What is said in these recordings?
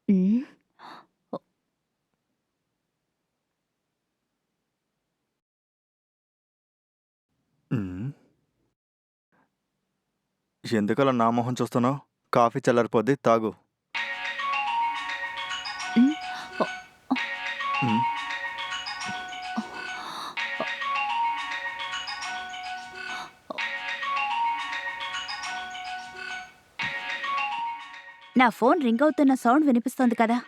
హ్మ్. ఒ హ్మ్. ఎందుకలా నా మొహం చూస్తున్నావు? కాఫీ చల్లారిపోద్ది తాగు. హ్మ్. ఒ హ్మ్. నా ఫోన్ రింగ్ అవుతున్న సౌండ్ వినిపిస్తోంది కదా!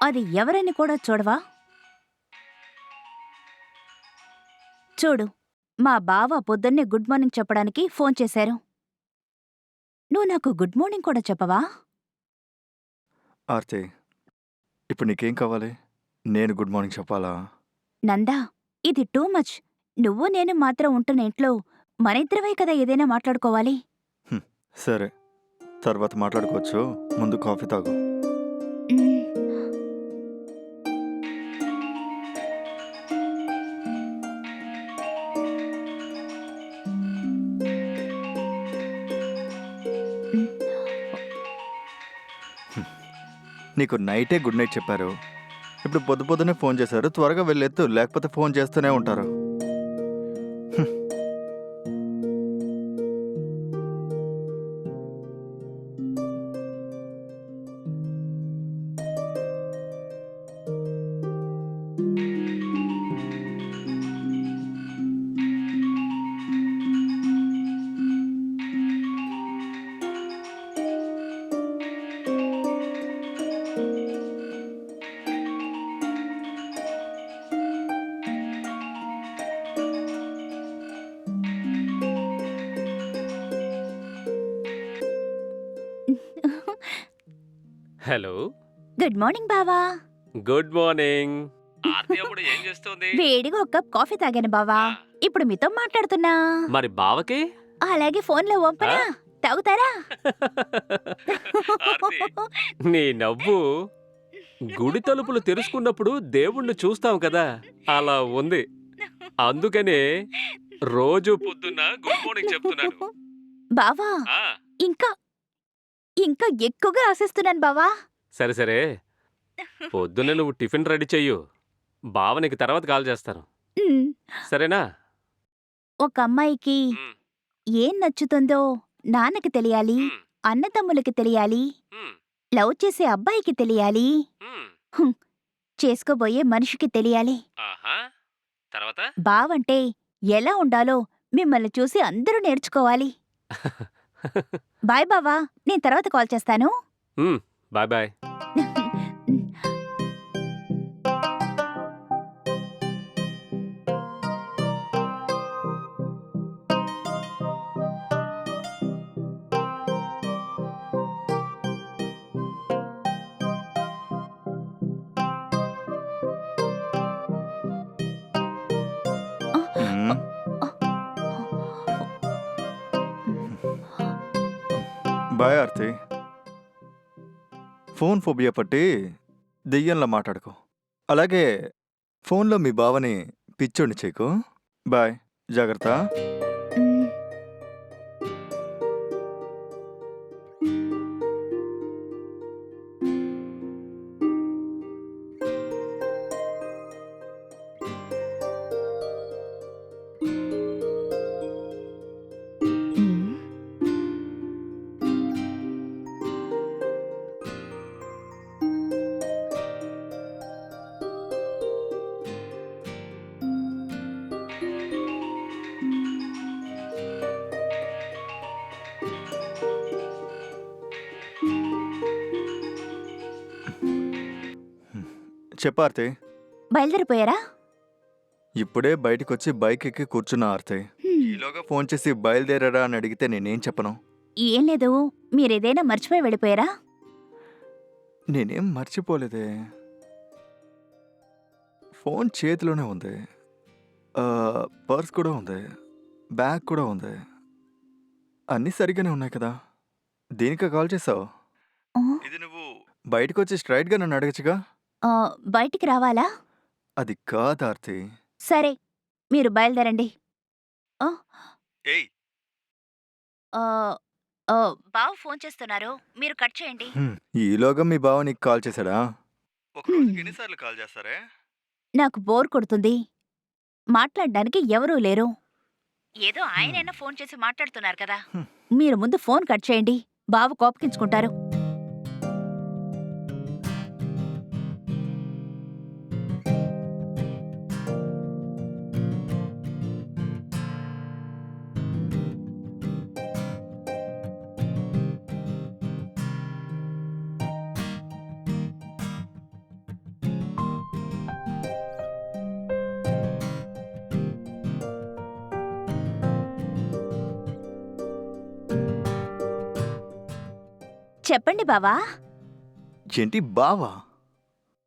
అది ఎవరని కూడా చూడవా? చూడు, మా బావ పొద్దున్నే గుడ్ మార్నింగ్ చెప్పడానికి ఫోన్ చేశారు. నువ్వు నాకు గుడ్ మార్నింగ్ కూడా చెప్పవా? ఆర్తి, ఇప్పుడు నీకేం కావాలి? నేను గుడ్ మార్నింగ్ చెప్పాలా? నందా, ఇది టూ మచ్. నువ్వు నేను మాత్రం ఉంటున్న ఇంట్లో మనిద్దరమే కదా ఏదైనా మాట్లాడుకోవాలి. హ్మ్. సరే. తర్వాత మాట్లాడుకోవచ్చు. ముందు కాఫీ తాగు. హ్మ్. హ్మ్. నీకు నైటే గుడ్ నైట్ చెప్పారు. ఇప్పుడు పొద్దు పొద్దున్నే ఫోన్ చేశారు. త్వరగా వెళ్ళెత్తు లేకపోతే ఫోన్ చేస్తూనే ఉంటారు. హ్మ్. హలో. గుడ్ మార్నింగ్ బావా. Good morning. ఆర్తి అప్పుడు ఏం చేస్తుంది? వేడిగా ఒక కప్ కాఫీ తాగాను బావా. ఆ! ఇప్పుడు మీతో మాట్లాడుతున్నా. మరి బావకి? అలాగే ఫోన్లో ఆ? వంపనా? తాగుతారా? ఆర్తి, నీ నవ్వు గుడి తలుపులు తెరుచుకున్నప్పుడు దేవుణ్ణి చూస్తాం కదా! అలా ఉంది. అందుకనే రోజు పొద్దున్న గుడ్ మార్నింగ్ చెప్తున్నాను. బావా, ఆ! ఇంకా ఇంకా ఎక్కువగా ఆశిస్తున్నాను బావా. సరే సరే. పొద్దున్నే నువ్వు టిఫిన్ రెడీ చెయ్యు. బావ నీకు తర్వాత కాల్ చేస్తాను. హ్మ్. సరేనా? ఒక అమ్మాయికి హ్మ్. ఏం నచ్చుతుందో నాన్నకి తెలియాలి, హ్మ్. అన్నతమ్ములకి తెలియాలి, హ్మ్. లవ్ చేసే అబ్బాయికి తెలియాలి, హ్మ్. హ్మ్, చేసుకోబోయే మనిషికి తెలియాలి. ఆహా! తర్వాత? బావంటే ఎలా ఉండాలో మిమ్మల్ని చూసి అందరూ నేర్చుకోవాలి. బాయ్ బావా, నేను తర్వాత కాల్ చేస్తాను. హ్మ్. Bye bye. హ్మ్. బాయ్ ఆర్తి. ఫోన్ ఫోబియా పట్టి దెయ్యంలా మాట్లాడకు. అలాగే ఫోన్‌లో మీ బావని పిచ్చోడిని చేయకు. బాయ్. జాగ్రత్త. హ్మ్. హ్మ్. చెప్పు ఆర్తి. బయలుదేరిపోయారా? ఇప్పుడే బయటికొచ్చి బైక్ ఎక్కి కూర్చున్నా ఆర్తి. హ్మ్. ఈలోగా ఫోన్ చేసి బయలుదేరారా అని అడిగితే నేనేం చెప్పను? ఏం లేదు. మీరేదైనా మర్చిపోయి వెళ్ళిపోయారా? నేనేం మర్చిపోలేదే. ఫోన్ చేతిలోనే ఉంది. పర్స్ కూడా ఉంది. బ్యాగ్ కూడా ఉంది. అన్నీ సరిగ్గానే ఉన్నాయి కదా! దేనికా కాల్ చేసావు? ఆ! ఇది నువ్వు బయటికొచ్చి స్ట్రెయిట్‌గా నన్ను అడగచ్చుగా? బయటికి రావాలా? అది కాదు ఆర్తి. సరే, మీరు బయలుదేరండి. ఆ! ఏయ్! ఆహ్, బావ ఫోన్ చేస్తున్నారు. మీరు కట్ చేయండి. ఈలోగా మీ బావ నీకు కాల్ చేశాడా? ఒక రోజుకి ఎన్నిసార్లు కాల్ చేస్తారే? నాకు బోర్ కొడుతుంది. మాట్లాడడానికి ఎవరూ లేరు. ఏదో హ్మ్. ఆయనైనా ఫోన్ చేసి మాట్లాడుతున్నారు కదా! హ్మ్. మీరు ముందు ఫోన్ కట్ చేయండి. బావ కోపగించుకుంటారు. చెప్పండి బావా. ఏంటి బావా?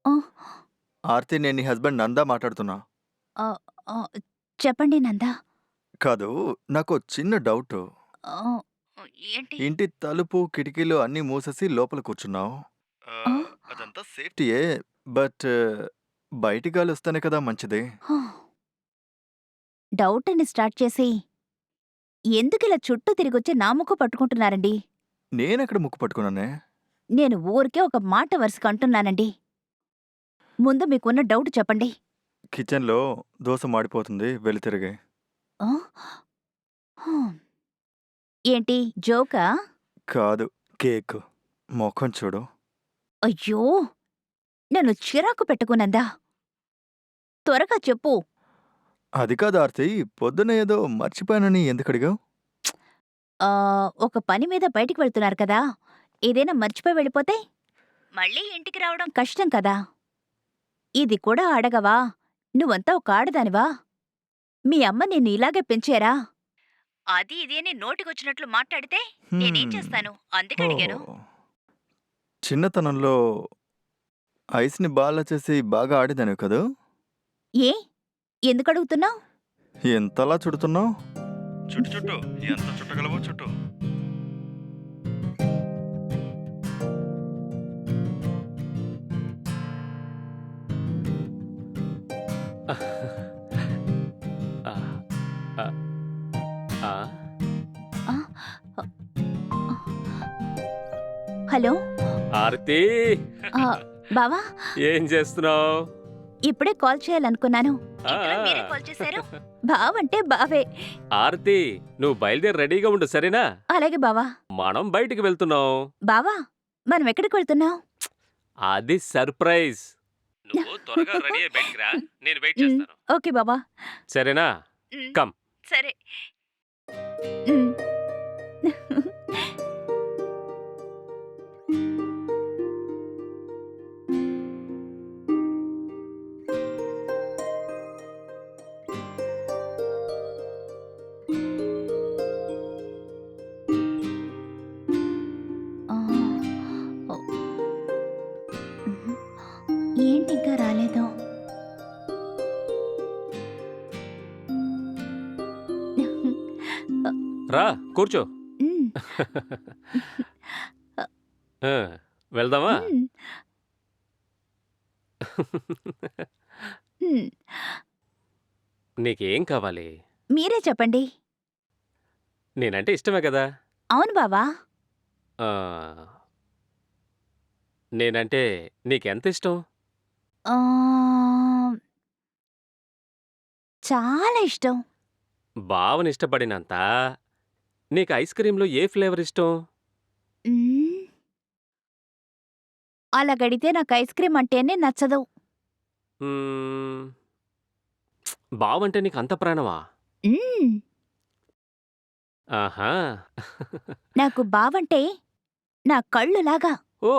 ఆ, ఆర్తి నేను నీ హస్బెండ్ నందా మాట్లాడుతున్నా. ఆ, ఆ, చెప్పండి నందా. కాదు, నాకో చిన్న డౌటు. ఆ, ఏంటి? ఇంటి తలుపు, కిటికీలు అన్నీ మూసేసి లోపల కూర్చున్నావు. ఆ, అదంతా సేఫ్టీయే. బట్ బయటి గాలి వస్తేనే కదా మంచిది. హా. డౌట్ అని స్టార్ట్ చేసి ఎందుకిలా చుట్టూ తిరిగొచ్చి నా ముక్కు పట్టుకుంటున్నారండి? నేనెక్కడ ముక్కు పట్టుకున్నానే? నేను ఊరికే ఒక మాట వరుసకు అంటున్నానండి. ముందు మీకున్న డౌట్ చెప్పండి. కిచెన్‌లో దోస మాడిపోతుంది. వెళ్లి తిరిగి. ఆ? హ్మ్. ఏంటి జోకా? కాదు, కేకు. మొఖం చూడు. అయ్యో! నన్ను చిరాకు పెట్టుకునందా? త్వరగా చెప్పు. అది కాదు ఆర్తి, పొద్దున ఏదో మర్చిపోయానని ఎందుకడిగావు? ఒక పని మీద బయటికి వెళ్తున్నారు కదా! ఏదైనా మర్చిపోయి వెళ్ళిపోతే? మళ్ళీ ఇంటికి రావడం కష్టం కదా! ఇది కూడా అడగవా? నువ్వంతా ఒక ఆడదానివా? మీ అమ్మ నిన్ను ఇలాగే పెంచారా? అది ఇది అని నోటికొచ్చినట్లు మాట్లాడితే నేనేం హ్మ్. చేస్తాను? అందుకే అడిగాను. ఓహ్! చిన్నతనంలో ఐస్‌ని బాల్‌లా చేసి బాగా ఆడేదానివి కదూ? ఏ? ఎందుకడుగుతున్నావు? ఎంతలా చుడుతున్నావు? చుట్టు చుట్టు. ఎంత చుట్టగలవో చుట్టు. ఆ, ఆ, ఆ. హలో? ఆరతి ఆ, బావా? ఏం చేస్తున్నావు? ఇప్పుడే కాల్ చేయాలనుకున్నాను. ఇంతలో మీరే కాల్ చేశారు. బావంటే బావే. ఆరతి నువ్వు బయలుదేరి రెడీగా ఉండు సరేనా? అలాగే బావా. మనం బయటికి వెళ్తున్నాం. బావా, మనం ఎక్కడికి వెళ్తున్నాం? అది సర్ప్రైజ్. నువ్వు త్వరగా రెడీ అయ్యి బయటికి రా. నేను వెయిట్ చేస్తాను. ఓకే బావా. సరేనా? ఉమ్, కమ్. సరే. ఉమ్. ఆ, ఓ, ఉహు. ఏంటి ఇంకా రాలేదు? రా కూర్చో. ఉమ్, ఆ, వెళ్దామా? ఉమ్, ఉమ్. నీకేం కావాలి? మీరే చెప్పండి. నేనంటే ఇష్టమే కదా. అవును బావా. ఆ, నేనంటే నీకెంత ఇష్టం? ఆ, చాలా ఇష్టం. బావని ఇష్టపడినంత నీకు ఐస్ క్రీంలో ఏ ఫ్లేవర్ ఇష్టం? ఉమ్, అలా గడితే నాకు ఐస్ క్రీమ్ అంటేనే నచ్చదు. మ్మ్, బావంటే నీకు అంత ప్రాణమా? ఉమ్, ఆహా. నాకు బావంటే నా కళ్ళులాగా, ఓ.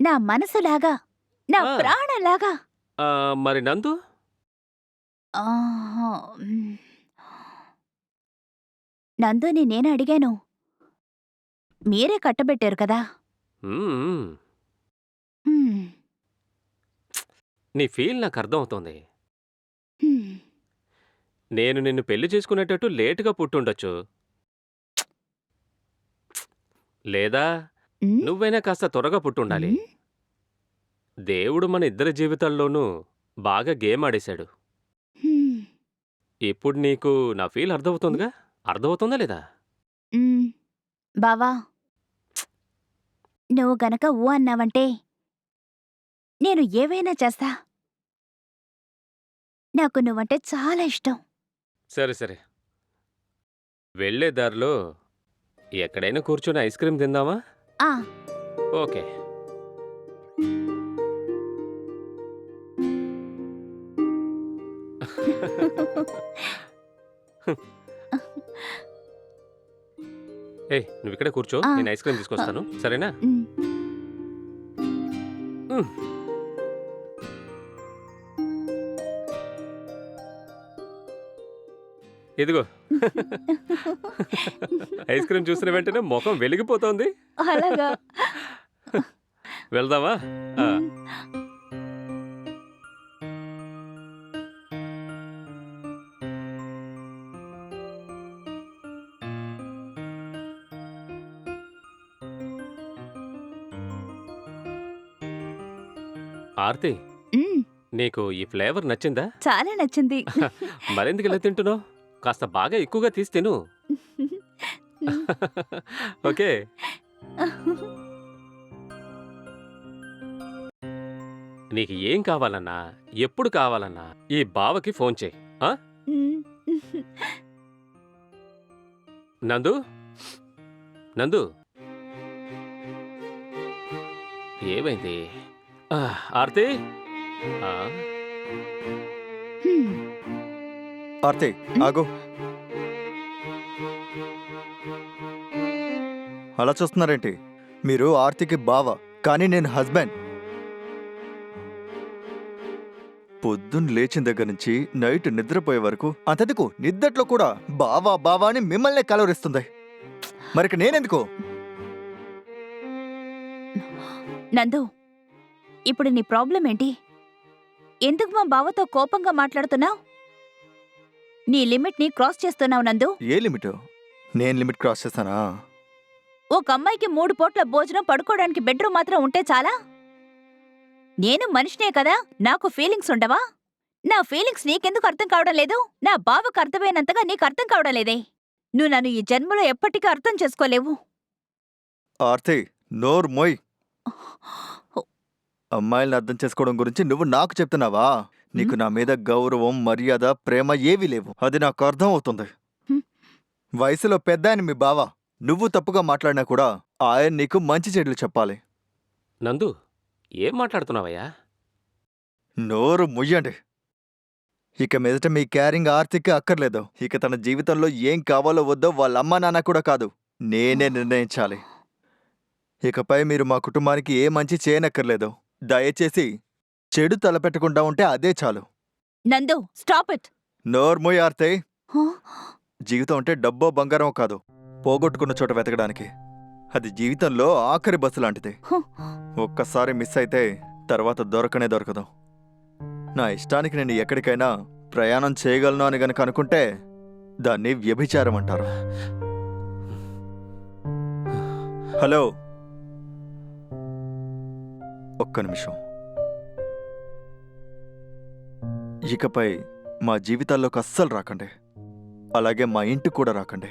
నా మనసులాగా, నా ఆ, ప్రాణంలాగా. ఆ, మరి నందు? ఆహా, ఉమ్. నందుని నేను అడిగాను. మీరే కట్టబెట్టారు కదా! మ్మ్, హ్మ్, నీ ఫీల్ నాకు అర్థమవుతోంది. హ్మ్. నేను నిన్ను పెళ్లి చేసుకునేటట్టు లేటుగా పుట్టుండొచ్చు. లేదా హ్మ్, నువ్వైనా కాస్త త్వరగా పుట్టుండాలి. హ్మ్. దేవుడు మన ఇద్దరి జీవితాల్లోనూ బాగా గేమ్ ఆడేశాడు. హ్మ్, ఇప్పుడు నీకు నా ఫీల్ అర్థమవుతోందిగా? అర్థమవుతోందా లేదా? హ్మ్. బావా, నువ్వు గనక ఊ అన్నావంటే నేను ఏవైనా చేస్తా. నాకు నువ్వంటే చాలా ఇష్టం. సరే సరే, వెళ్ళే దారిలో ఎక్కడైనా కూర్చొని ఐస్ క్రీమ్ తిందామా? ఆ ఓకే. ఏయ్, నువ్వు ఇక్కడే కూర్చో, ఆ. నేను ఐస్ క్రీమ్ తీసుకొస్తాను, సరేనా? ఉమ్. ఉమ్. ఇదిగో. ఐస్ క్రీమ్ చూసిన వెంటనే ముఖం వెలిగిపోతోంది. అలాగా. వెళ్దామా? ఆ. ఉమ్. ఆర్తి, ఉమ్. నీకు ఈ ఫ్లేవర్ నచ్చిందా? చాలా నచ్చింది. మరెందుకు ఇలా తింటున్నావు? కాస్త బాగా ఎక్కువగా తీసి తిను. ఓకే. నీకు ఏం కావాలన్నా, ఎప్పుడు కావాలన్నా ఈ బావకి ఫోన్ చేయి. ఆ? ఉమ్. నందు, నందు, ఏమైంది? ఆ, ఆర్తి. ఆ, హ్మ్. ఆర్తి ఆగు. అలా చూస్తున్నారేంటి? మీరు ఆర్తికి బావ, కానీ నేను హస్బెండ్. పొద్దున్న లేచిన దగ్గర నుంచి నైట్ నిద్రపోయే వరకు అంతెందుకు నిద్దట్లో కూడా బావా బావా అని మిమ్మల్నే కలవరిస్తుంది. మరిక నేనెందుకు? నందు, ఇప్పుడు నీ ప్రాబ్లం ఏంటి? ఎందుకు మా బావతో కోపంగా మాట్లాడుతున్నావు? నీ లిమిట్ని క్రాస్ చేస్తున్నావు నందు. ఏ లిమిట్? నేను లిమిట్ క్రాస్ చేస్తానా? ఒక అమ్మాయికి 3 పూట్ల భోజనం, పడుకోవడానికి బెడ్రూమ్ మాత్రం ఉంటే చాలా? నేను మనిషినే కదా, నాకు ఫీలింగ్స్ ఉండవా? నా ఫీలింగ్స్ నీకెందుకు అర్థం కావడం లేదు? నా బావకు అర్థమైనంతగా నీకు అర్థం కావడం లేదే. నువ్వు నన్ను ఈ జన్మలో ఎప్పటికీ అర్థం చేసుకోలేవు. ఆర్తి నోరు మొయ్. అమ్మాయిల్ని అర్థం చేసుకోవడం గురించి నువ్వు నాకు చెప్తున్నావా? నీకు నా మీద గౌరవం, మర్యాద, ప్రేమ ఏవీ లేవు. అది నాకు అర్థం అవుతుంది. హ్మ్. వయసులో పెద్ద ఆయన మీ బావ. నువ్వు తప్పుగా మాట్లాడినా కూడా ఆయన నీకు మంచి చెడులు చెప్పాలి. నందు, ఏం మాట్లాడుతున్నావయ్యా? నోరు ముయ్యండి. ఇక మీదట మీ క్యారింగ్ ఆర్తికి అక్కర్లేదు. ఇక తన జీవితంలో ఏం కావాలో వద్దో వాళ్ళ అమ్మా నాన్న కూడా కాదు, నేనే నిర్ణయించాలి. ఇకపై మీరు మా కుటుంబానికి ఏ మంచి చేయనక్కర్లేదు. దయచేసి చెడు తలపెట్టకుండా ఉంటే అదే చాలు. నందు, స్టాప్ ఇట్. నోర్మోయ్ ఆర్తే. జీవితం అంటే డబ్బో బంగారం కాదు, పోగొట్టుకున్న చోట వెతకడానికి. అది జీవితంలో ఆఖరి బస్సు లాంటిది. ఒక్కసారి మిస్ అయితే తర్వాత దొరకనే దొరకదు. నా ఇష్టానికి నేను ఎక్కడికైనా ప్రయాణం చేయగలను అని గనక అనుకుంటే దాన్ని వ్యభిచారం అంటారు. హలో, ఒక్క నిమిషం. ఇకపై మా జీవితాల్లోకి అస్సలు రాకండి. అలాగే మా ఇంటికి కూడా రాకండి.